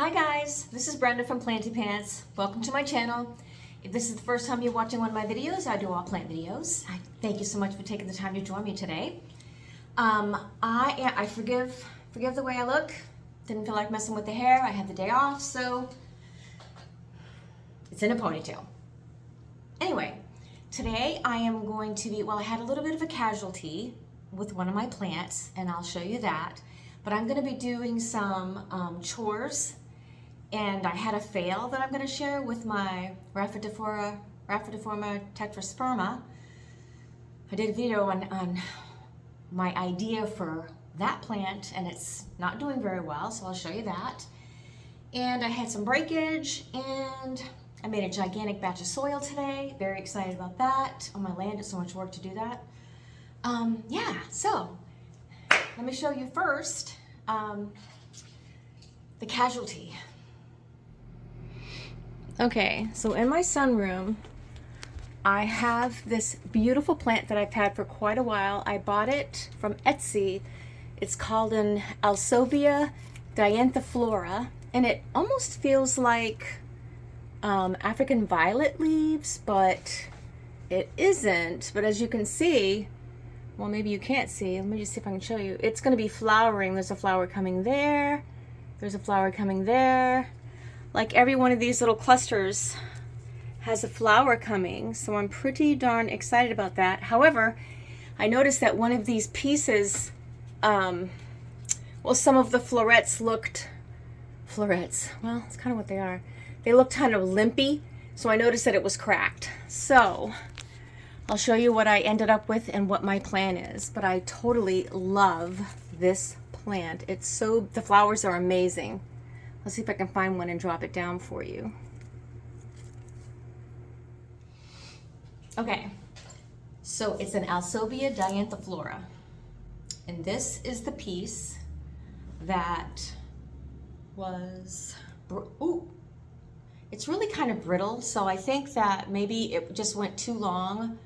Hi guys, this is Brenda from Planty Pants. Welcome to my channel. If this is the first time you're watching one of my videos, I do all plant videos. I thank you so much for taking the time to join me today. I forgive the way I look. Didn't feel like messing with the hair. I had the day off, so it's in a ponytail. Anyway, today I am going to be, I had a little bit of a casualty with one of my plants, and I'll show you that. But I'm going to be doing some chores, and I had a fail that I'm going to share with my Rhaphidophora Tetrasperma. I did a video on my idea for that plant, and it's not doing very well, so I'll show you that. And I had some breakage, and I made a gigantic batch of soil today. Very excited about that. On my land, it's so much work to do that. So let me show you first the casualty. Okay, so in my sunroom, I have this beautiful plant that I've had for quite a while. I bought it from Etsy. It's called an Alsobia Dianthaflora, and it almost feels like African violet leaves, but it isn't. But as you can see, well, maybe you can't see. Let me just see if I can show you. It's going to be flowering. There's a flower coming there. There's a flower coming there. Like every one of these little clusters has a flower coming. So I'm pretty darn excited about that. However, I noticed that one of these pieces, some of the florets, well, it's kind of what they are. They looked kind of limpy. So I noticed that it was cracked. So I'll show you what I ended up with and what my plan is, but I totally love this plant. The flowers are amazing. Let's see if I can find one and drop it down for you. Okay, so it's an Alsobia Dianthaflora, and this is the piece that was, it's really kind of brittle, so I think that maybe it just went too long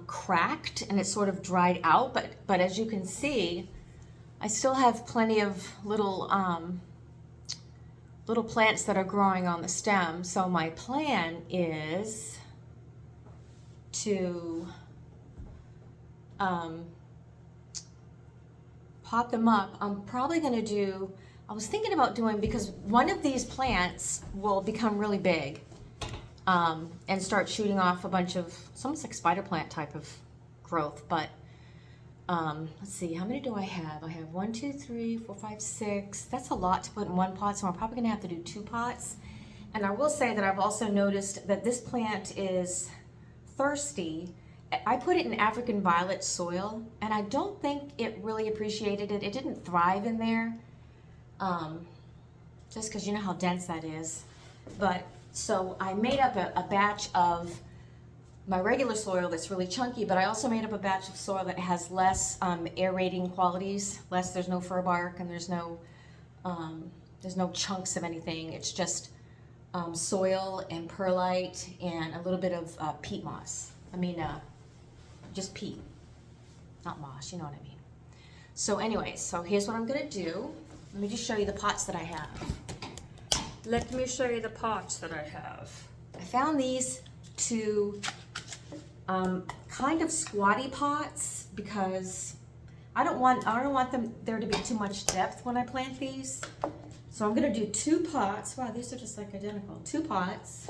cracked and it sort of dried out, but as you can see, I still have plenty of little plants that are growing on the stem. So my plan is to pot them up. I'm probably going to do, I was thinking about doing, because one of these plants will become really big and start shooting off a bunch of, it's almost like spider plant type of growth, but let's see, how many do I have? I have 1, 2, 3, 4, 5, 6. That's a lot to put in one pot, so I'm probably gonna have to do 2 pots. And I will say that I've also noticed that this plant is thirsty. I put it in African violet soil, and I don't think it really appreciated it. It didn't thrive in there, just because you know how dense that is. But so I made up a batch of my regular soil that's really chunky, but I also made up a batch of soil that has less aerating qualities. There's no fir bark, and there's no chunks of anything. It's just soil and perlite and a little bit of peat moss. Just peat, not moss, you know what I mean. So anyway, so here's what I'm gonna do. Let me just show you the pots that I have. Let me show you the pots that I have. I found these two kind of squatty pots because I don't want there to be too much depth when I plant these. So I'm gonna do 2 pots. Wow, these are just like identical. 2 pots.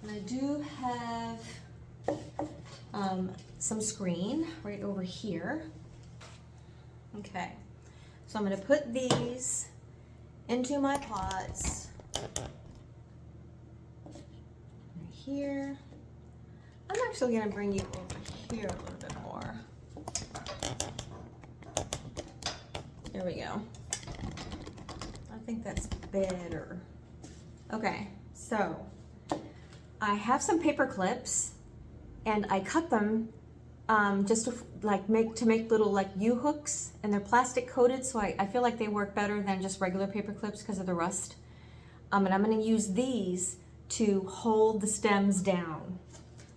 And I do have some screen right over here. Okay, so I'm gonna put these into my pots right here. I'm actually going to bring you over here a little bit more. There we go. I think that's better. Okay, so I have some paper clips, and I cut them just to make little like U-hooks, and they're plastic coated, so I feel like they work better than just regular paper clips because of the rust. And I'm going to use these to hold the stems down.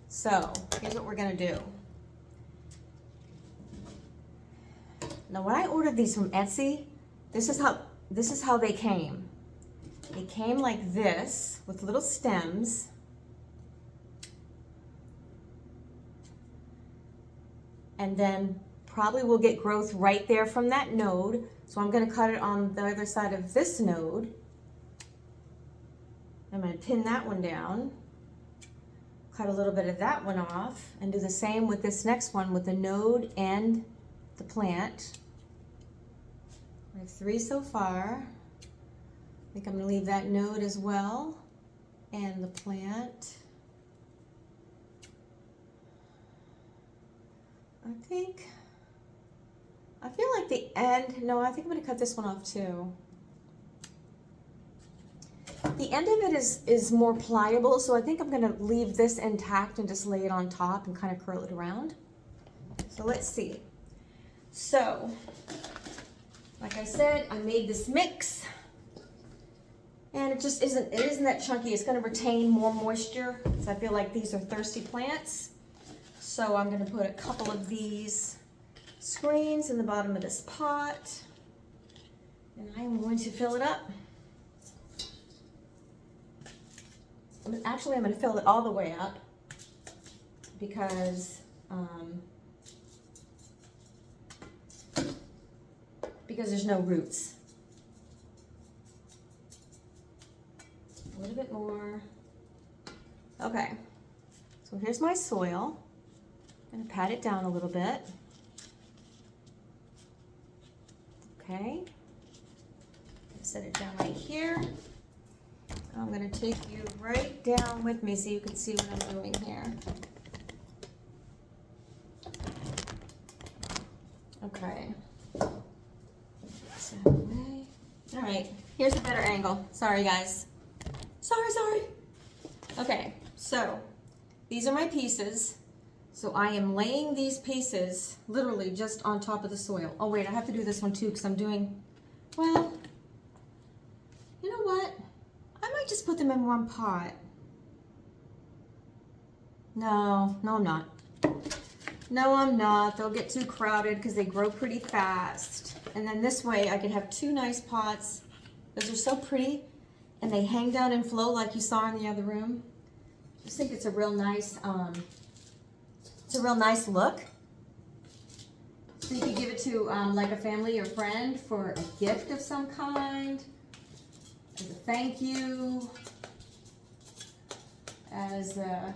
So here's what we're gonna do. Now when I ordered these from Etsy, this is how they came. It came like this with little stems. And then probably we'll get growth right there from that node. So I'm going to cut it on the other side of this node. I'm going to pin that one down. Cut a little bit of that one off and do the same with this next one with the node and the plant. I have 3 so far. I think I'm going to leave that node as well and the plant. I feel like the end, no, I think I'm going to cut this one off too. The end of it is more pliable, so I think I'm going to leave this intact and just lay it on top and kind of curl it around. So let's see. So, like I said, I made this mix, and it isn't that chunky. It's going to retain more moisture, because I feel like these are thirsty plants. So I'm going to put a couple of these screens in the bottom of this pot, and I'm going to fill it up. Actually, I'm going to fill it all the way up because there's no roots. A little bit more. Okay, so here's my soil. I'm going to pat it down a little bit. Okay, set it down right here. I'm going to take you right down with me so you can see what I'm doing here. Okay. So, all right, here's a better angle. Sorry, guys. Sorry. Okay, so these are my pieces. So I am laying these pieces literally just on top of the soil. Oh wait, I have to do this one too because I'm doing, well, you know what? I might just put them in one pot. No, I'm not. No, I'm not. They'll get too crowded because they grow pretty fast. And then this way I can have 2 nice pots. Those are so pretty and they hang down and flow like you saw in the other room. I just think it's a real nice, look. So you could give it to like a family or friend for a gift of some kind, as a thank you, as an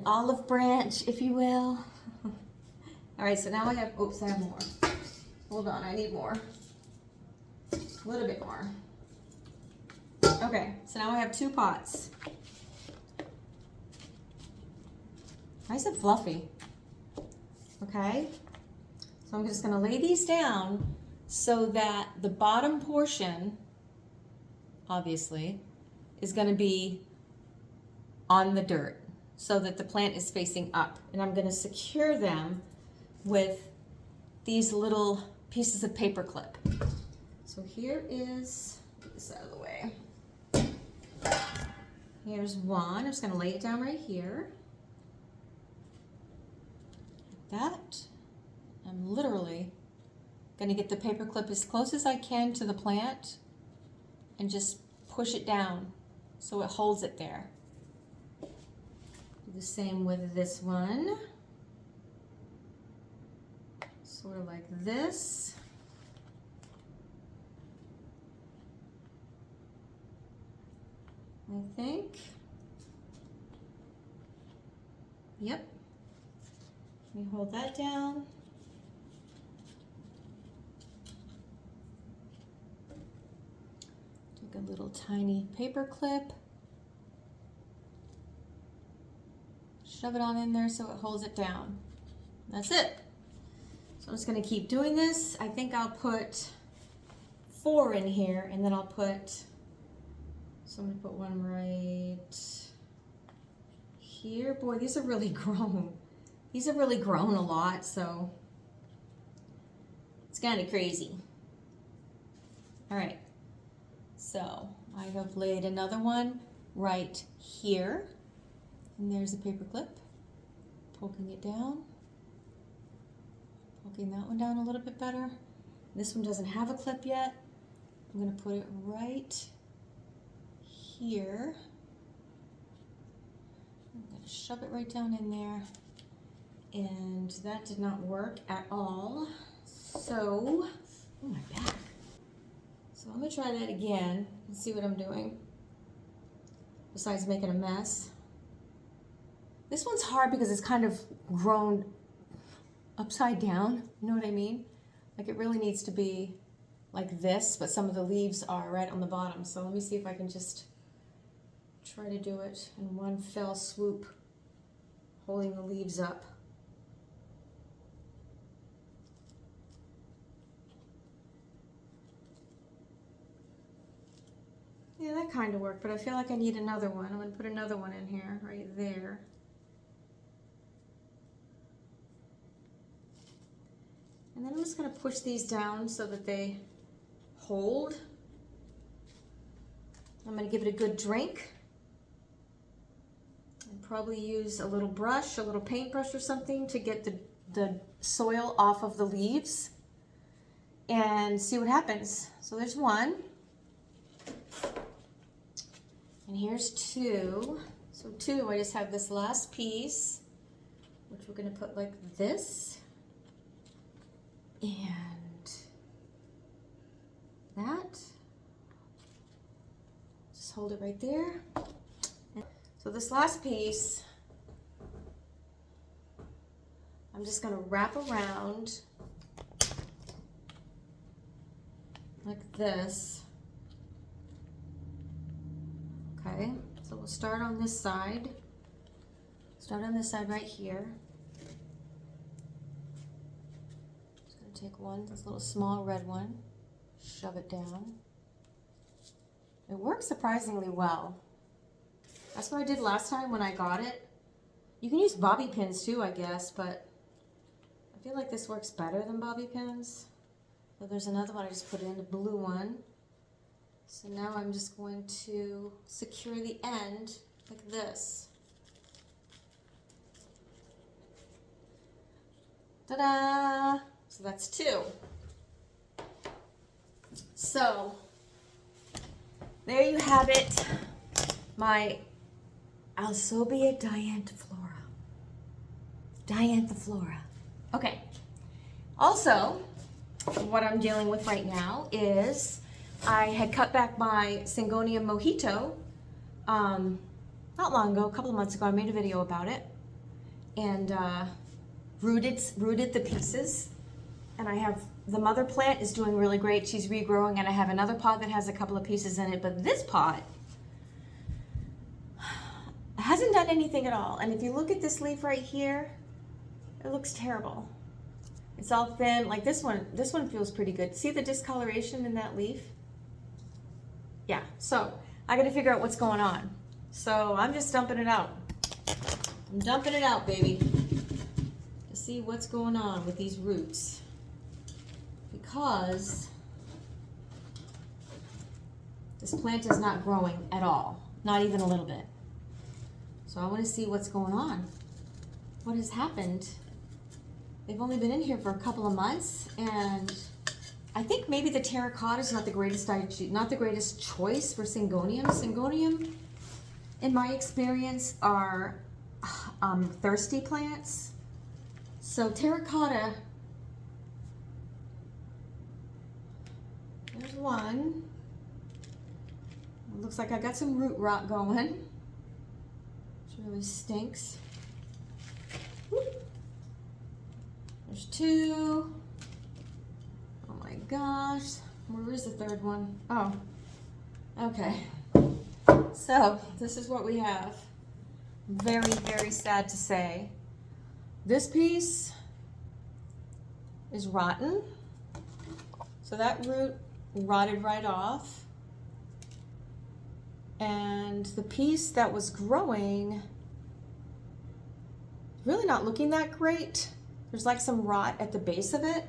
olive branch, if you will. All right, so now I have, oops, I have more. Hold on, I need more. A little bit more. Okay, so now I have 2 pots. Nice and fluffy. Okay, so I'm just gonna lay these down so that the bottom portion, obviously, is gonna be on the dirt so that the plant is facing up. And I'm gonna secure them with these little pieces of paper clip. So here is, get this out of the way. Here's one, I'm just gonna lay it down right here. That. I'm literally gonna get the paper clip as close as I can to the plant and just push it down so it holds it there. Do the same with this one. Sort of like this. I think. Yep. Let me hold that down. Take a little tiny paper clip. Shove it on in there so it holds it down. That's it. So I'm just going to keep doing this. I think I'll put 4 in here and then I'll put, so I'm going to put one right here. Boy, these are really grown. These have really grown a lot, so it's kind of crazy. All right, so I have laid another one right here, and there's a paper clip, poking it down, poking that one down a little bit better. This one doesn't have a clip yet. I'm gonna put it right here. I'm going to shove it right down in there. And that did not work at all. So, oh my back. So I'm going to try that again and see what I'm doing. Besides making a mess. This one's hard because it's kind of grown upside down. You know what I mean? Like it really needs to be like this, but some of the leaves are right on the bottom. So let me see if I can just try to do it in one fell swoop, holding the leaves up. Yeah, that kind of worked, but I feel like I need another one. I'm going to put another one in here, right there. And then I'm just going to push these down so that they hold. I'm going to give it a good drink. And probably use a little brush, a little paintbrush or something to get the soil off of the leaves and see what happens. So there's one. And here's two. So two, I just have this last piece, which we're going to put like this. And that. Just hold it right there. And so this last piece, I'm just going to wrap around like this. Okay, so we'll start on this side. Start on this side right here. Just gonna take one, this little small red one, shove it down. It works surprisingly well. That's what I did last time when I got it. You can use bobby pins too, I guess, but I feel like this works better than bobby pins. So there's another one I just put in, the blue one. So now I'm just going to secure the end like this. Ta-da! So that's two. So there you have it, my Alsobia Dianthaflora. Dianthaflora. Okay. Also, what I'm dealing with right now is I had cut back my Syngonium Mojito not long ago, a couple of months ago. I made a video about it and rooted the pieces. And I have, the mother plant is doing really great. She's regrowing, and I have another pot that has a couple of pieces in it, but this pot hasn't done anything at all. And if you look at this leaf right here, it looks terrible. It's all thin, like this one feels pretty good. See the discoloration in that leaf? Yeah, so I gotta figure out what's going on. So I'm just dumping it out. I'm dumping it out, baby, to see what's going on with these roots. Because this plant is not growing at all, not even a little bit. So I want to see what's going on. What has happened? They've only been in here for a couple of months, and I think maybe the terracotta is not the greatest choice for Syngonium. Syngonium, in my experience, are thirsty plants. So terracotta, there's one. It looks like I got some root rot going, which really stinks. Whoop. There's two. Oh my gosh, where is the third one? Oh, okay. So this is what we have. Very, very sad to say. This piece is rotten. So that root rotted right off. And the piece that was growing, really not looking that great. There's like some rot at the base of it.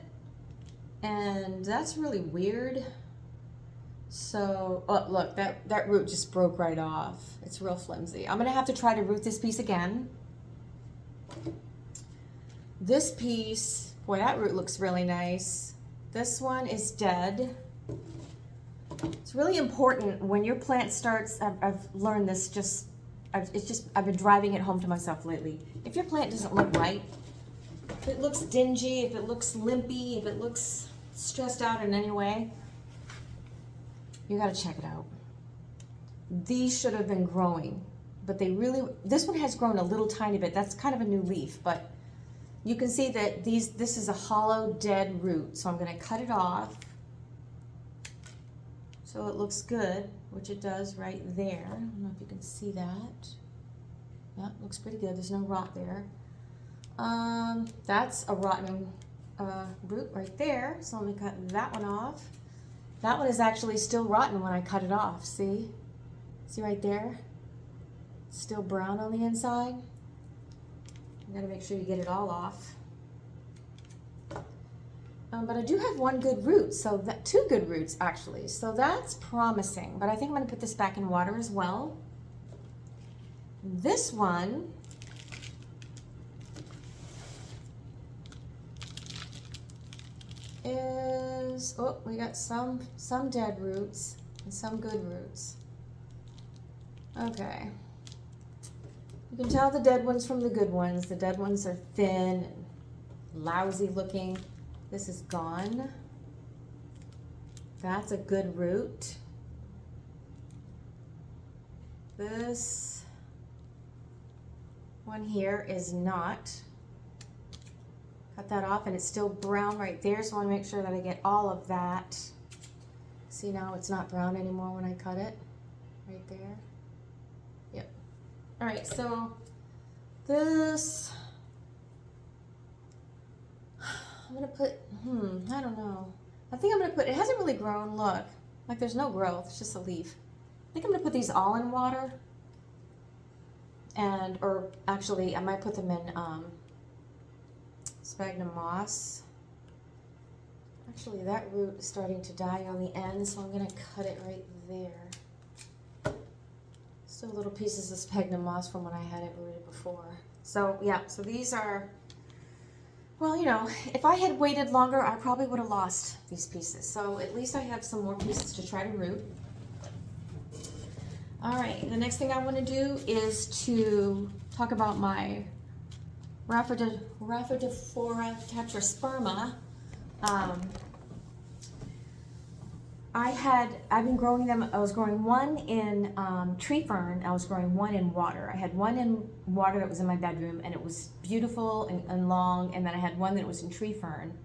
And that's really weird. So, oh, look, that root just broke right off. It's real flimsy. I'm gonna have to try to root this piece again. This piece, boy, that root looks really nice. This one is dead. It's really important when your plant starts, I've learned this I've been driving it home to myself lately. If your plant doesn't look right, if it looks dingy, if it looks limpy, if it looks stressed out in any way, you gotta check it out. These should have been growing, but this one has grown a little tiny bit. That's kind of a new leaf, but you can see that this is a hollow, dead root. So I'm gonna cut it off so it looks good, which it does right there. I don't know if you can see that. Yeah, looks pretty good. There's no rot there. That's a rotten root right there. So let me cut that one off. That one is actually still rotten when I cut it off. See? See right there? It's still brown on the inside. You gotta make sure you get it all off. But I do have one good root, two good roots actually. So that's promising. But I think I'm gonna put this back in water as well. This one is, oh, we got some dead roots and some good roots. Okay. You can tell the dead ones from the good ones. The dead ones are thin and lousy looking. This is gone. That's a good root. This one here is not. Cut that off and it's still brown right there, so I want to make sure that I get all of that. See, now it's not brown anymore when I cut it. Right there. Yep. All right, so this, I'm gonna put, I don't know. I think I'm gonna put, it hasn't really grown, look. Like there's no growth, it's just a leaf. I think I'm gonna put these all in water. Or actually, I might put them in sphagnum moss. Actually, that root is starting to die on the end, so I'm gonna cut it right there. Still little pieces of sphagnum moss from when I had it rooted before. So yeah, so these are, well, you know, if I had waited longer, I probably would have lost these pieces. So at least I have some more pieces to try to root. All right, the next thing I want to do is to talk about my Rhaphidophora Tetrasperma. I've been growing them. I was growing one in tree fern. I was growing one in water. I had one in water that was in my bedroom, and it was beautiful and long. And then I had one that was in tree fern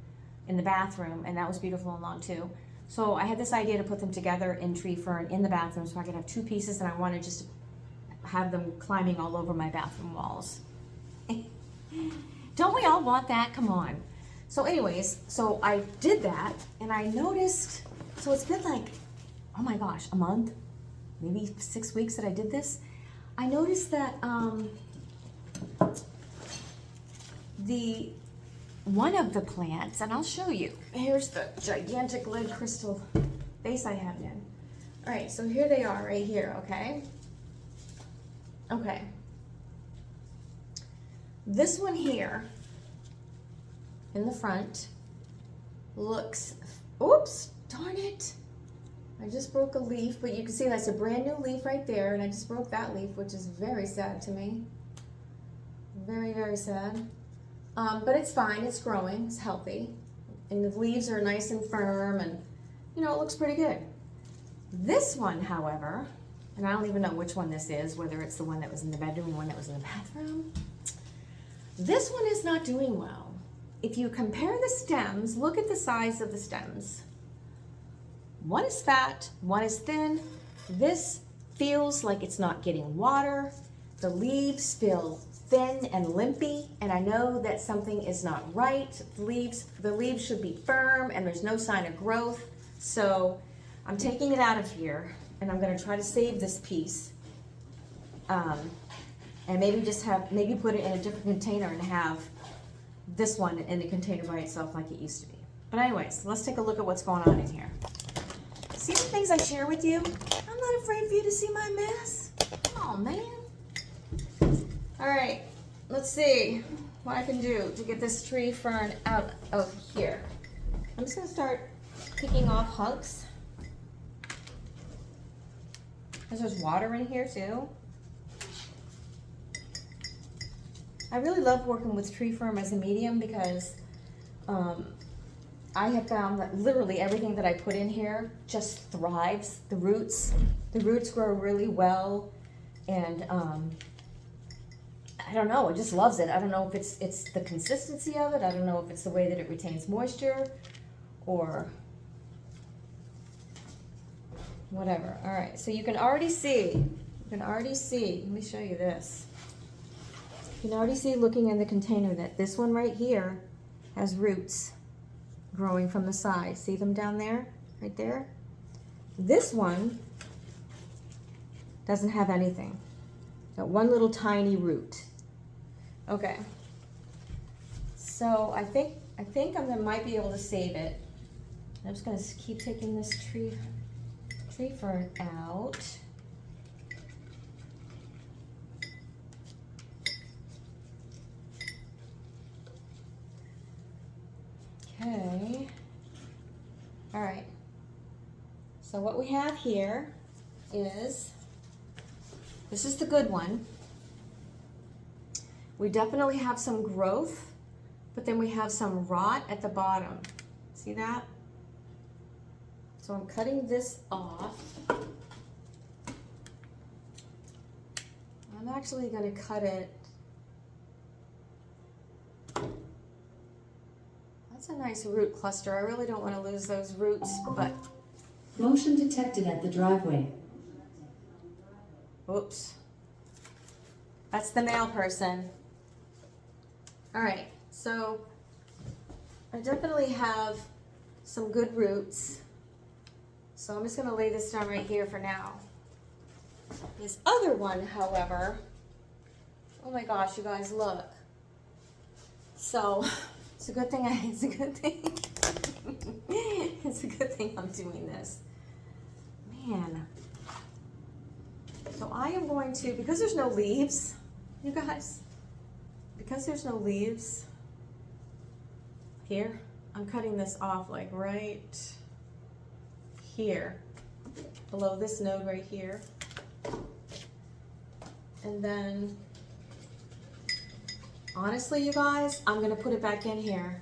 in the bathroom, and that was beautiful and long too. So I had this idea to put them together in tree fern in the bathroom, so I could have two pieces, and I wanted just to have them climbing all over my bathroom walls. Don't we all want that? Come on. So anyways, so I did that, and I noticed. So it's been like, oh my gosh, a month, maybe 6 weeks that I did this. I noticed that one of the plants, and I'll show you. Here's the gigantic lead crystal vase I have in. All right, so here they are right here, okay? Okay. This one here in the front looks, oops, darn it. I just broke a leaf, but you can see that's a brand new leaf right there, and I just broke that leaf, which is very sad to me. Very, very sad. But it's fine, it's growing, it's healthy. And the leaves are nice and firm, and you know, it looks pretty good. This one, however, and I don't even know which one this is, whether it's the one that was in the bedroom or the one that was in the bathroom. This one is not doing well. If you compare the stems, look at the size of the stems. One is fat, one is thin. This feels like it's not getting water. The leaves feel thin and limpy, and I know that something is not right. The leaves should be firm, and there's no sign of growth. So I'm taking it out of here, and I'm going to try to save this piece, and maybe put it in a different container and have this one in the container by itself like it used to be. But anyways, let's take a look at what's going on in here. See the things I share with you? I'm not afraid for you to see my mess. Oh man. All right, let's see what I can do to get this tree fern out of here. I'm just gonna start picking off hunks. Because there's water in here too. I really love working with tree fern as a medium because I have found that literally everything that I put in here just thrives. The roots grow really well, and I don't know, it just loves it. I don't know if it's the consistency of it. I don't know if it's the way that it retains moisture or whatever. All right, so you can already see, let me show you this. You can already see looking in the container that this one right here has roots growing from the side. See them down there, right there? This one doesn't have anything. Got one little tiny root. Okay. So I think I might be able to save it. I'm just gonna keep taking this tree fern out. Okay. All right. So what we have here is, this is the good one. We definitely have some growth, but then we have some rot at the bottom. See that? So I'm cutting this off. I'm actually going to cut it. That's a nice root cluster. I really don't want to lose those roots, but... Motion detected at the driveway. Oops. That's the male person. All right, so I definitely have some good roots. So I'm just gonna lay this down right here for now. This other one, however, oh my gosh, you guys, look. So it's a good thing it's a good thing I'm doing this. Man. So I am going to, because there's no leaves, you guys, because there's no leaves here, I'm cutting this off like right here, below this node right here. And then, honestly, you guys, I'm gonna put it back in here.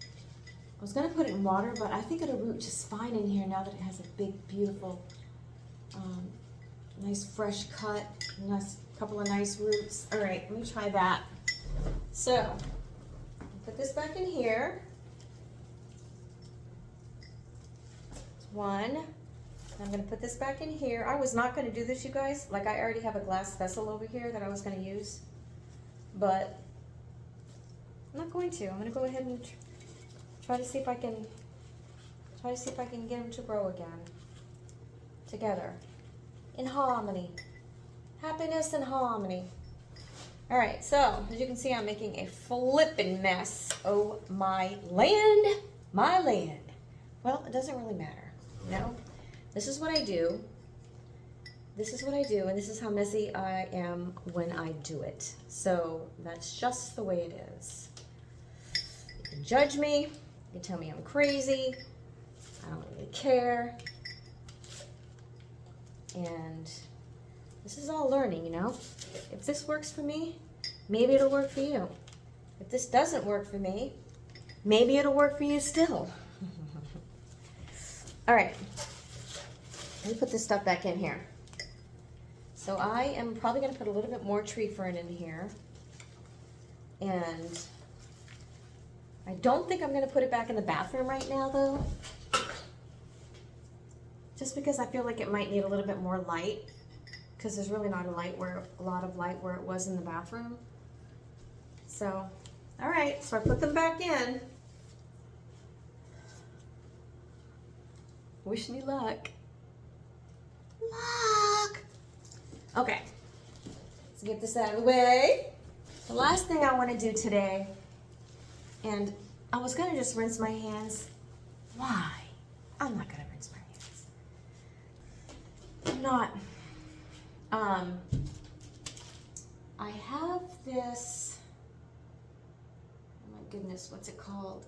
I was gonna put it in water, but I think it'll root just fine in here now that it has a big, beautiful, nice fresh cut, nice couple of nice roots. All right, let me try that. So, put this back in here. One. I'm gonna put this back in here. I was not gonna do this, you guys. Like, I already have a glass vessel over here that I was gonna use, but I'm not going to. I'm gonna go ahead and try to see if I can get them to grow again together in harmony. Happiness and harmony. All right, so as you can see, I'm making a flippin' mess. Oh, my land, my land. Well, it doesn't really matter, you know? This is what I do. This is what I do, and this is how messy I am when I do it. So that's just the way it is. You can judge me. You can tell me I'm crazy. I don't really care. And this is all learning, you know? If this works for me, maybe it'll work for you. If this doesn't work for me, maybe it'll work for you still. All right. Let me put this stuff back in here. So I am probably going to put a little bit more tree fern in here. And I don't think I'm going to put it back in the bathroom right now, though. Just because I feel like it might need a little bit more light. Because there's really not a lot of light where it was in the bathroom. So, all right. So I put them back in. Wish me luck. Luck! Okay, let's get this out of the way. The last thing I want to do today, and I was going to just rinse my hands. Why? I'm not going to rinse my hands. I'm not. I have this, oh my goodness, what's it called?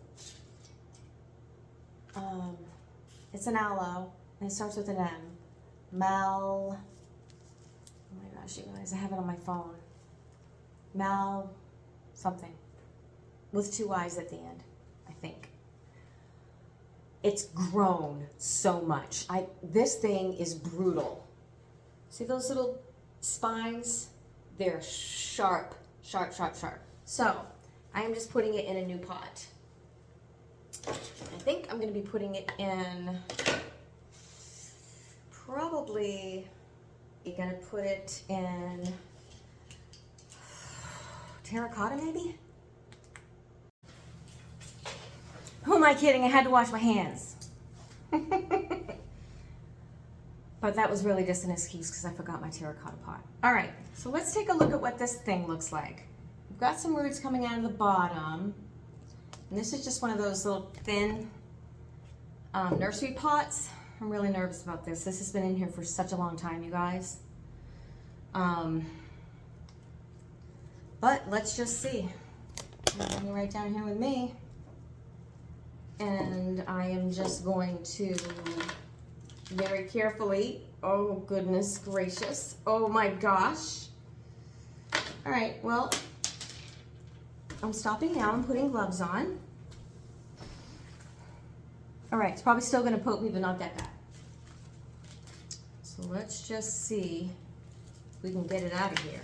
It's an aloe, and it starts with an M. Oh my gosh, you guys, I have it on my phone. Mal something. With 2 eyes at the end, I think. It's grown so much. This thing is brutal. See those little spines? They're sharp, sharp, sharp, sharp. So, I am just putting it in a new pot. I think I'm going to be putting it in probably, you're going to put it in terracotta maybe? Who am I kidding? I had to wash my hands. But that was really just an excuse because I forgot my terracotta pot. All right, so let's take a look at what this thing looks like. We've got some roots coming out of the bottom. And this is just one of those little thin nursery pots. I'm really nervous about this. This has been in here for such a long time, you guys. But let's just see. I'm going right down here with me. And I am just going to very carefully, oh goodness gracious, oh my gosh. All right, well, I'm stopping now. I'm putting gloves on. All right, it's probably still gonna poke me, but not that bad. So let's just see if we can get it out of here.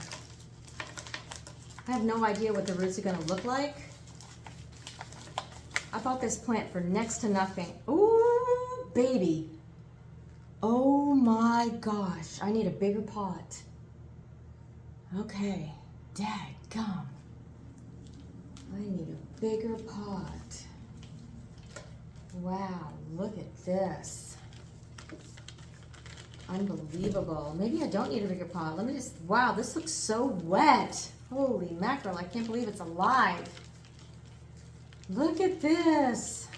I have no idea what the roots are gonna look like. I bought this plant for next to nothing. Ooh, baby. Oh my gosh, I need a bigger pot. Okay, dadgum. I need a bigger pot. Wow, look at this. Unbelievable. Maybe I don't need a bigger pot. Let me just, wow, this looks so wet. Holy mackerel, I can't believe it's alive. Look at this.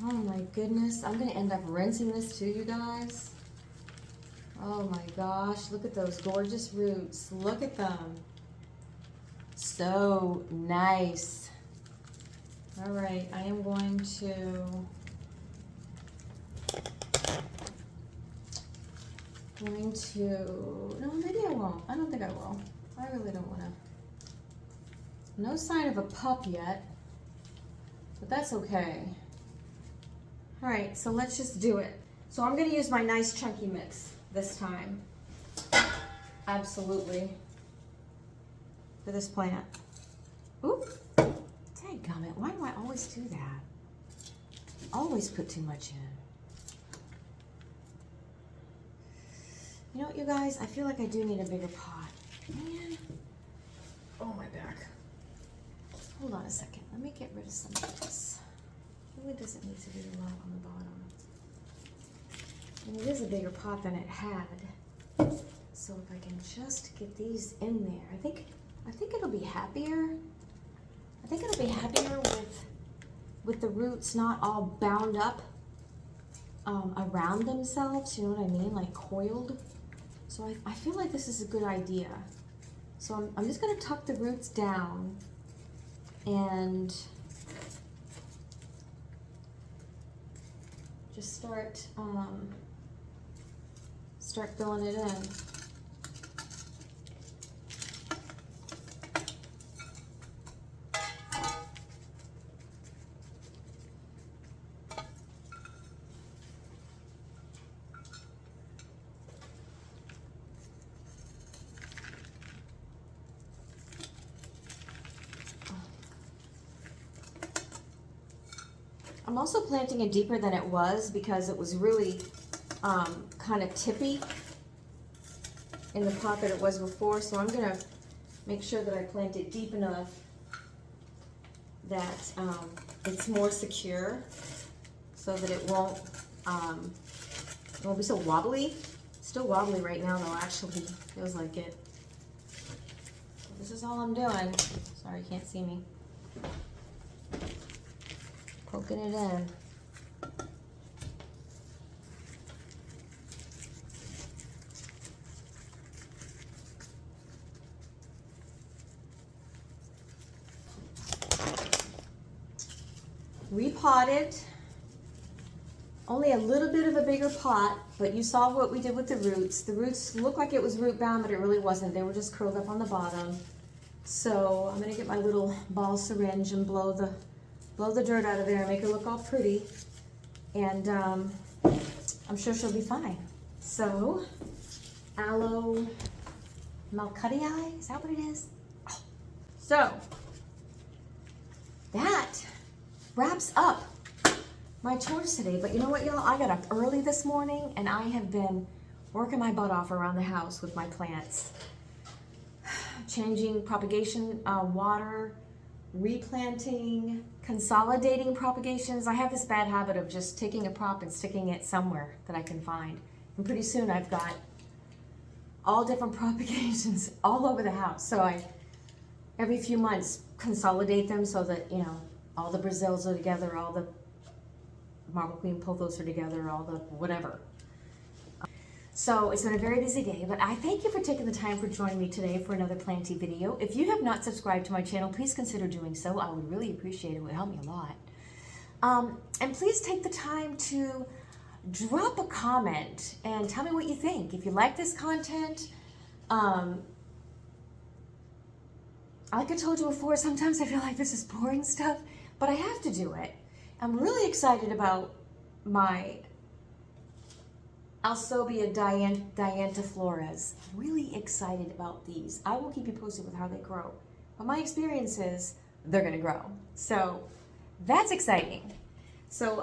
Oh my goodness, I'm gonna end up rinsing this too, you guys. Oh my gosh, look at those gorgeous roots. Look at them. So nice. All right, I am going to no, maybe I won't. I don't think I will. I really don't wanna. No sign of a pup yet, but that's okay. All right, so let's just do it. So I'm gonna use my nice chunky mix this time. Absolutely. For this plant. Oop, dadgummit, why do I always do that? Always put too much in. You know what, you guys? I feel like I do need a bigger pot. Man. Oh, my back. Hold on a second. Let me get rid of some of this. Really doesn't need to be a lot on the bottom. And it is a bigger pot than it had. So if I can just get these in there, I think it'll be happier. I think it'll be happier with the roots not all bound up around themselves. You know what I mean? Like coiled. So I feel like this is a good idea. So I'm just gonna tuck the roots down and just start filling it in. I'm also planting it deeper than it was because it was really kind of tippy in the pot that it was before. So I'm gonna make sure that I plant it deep enough that it's more secure so that it won't be so wobbly. Still wobbly right now though, actually. Feels like it. So this is all I'm doing. Sorry, you can't see me. Poking it in. Repotted. only a little bit of a bigger pot, but you saw what we did with the roots. The roots looked like it was root bound, but it really wasn't. They were just curled up on the bottom. So I'm gonna get my little ball syringe and blow the dirt out of there and make her look all pretty. And I'm sure she'll be fine. So, Aloe Marlothii, is that what it is? Oh. So, that wraps up my chores today. But you know what, y'all? I got up early this morning and I have been working my butt off around the house with my plants. Changing propagation water, replanting, consolidating propagations. I have this bad habit of just taking a prop and sticking it somewhere that I can find. And pretty soon I've got all different propagations all over the house. So I, every few months, consolidate them so that, you know, all the Brazils are together, all the Marble Queen pothos are together, all the whatever. So it's been a very busy day, but I thank you for taking the time for joining me today for another planty video. If you have not subscribed to my channel, please consider doing so. I would really appreciate it. It would help me a lot. And please take the time to drop a comment and tell me what you think. If you like this content, like I told you before, sometimes I feel like this is boring stuff, but I have to do it. I'm really excited about my Alsobia Dianthafloras. Really excited about these. I will keep you posted with how they grow. But my experience is they're gonna grow. So that's exciting. So,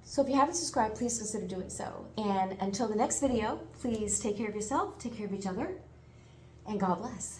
so if you haven't subscribed, please consider doing so. And until the next video, please take care of yourself, take care of each other, and God bless.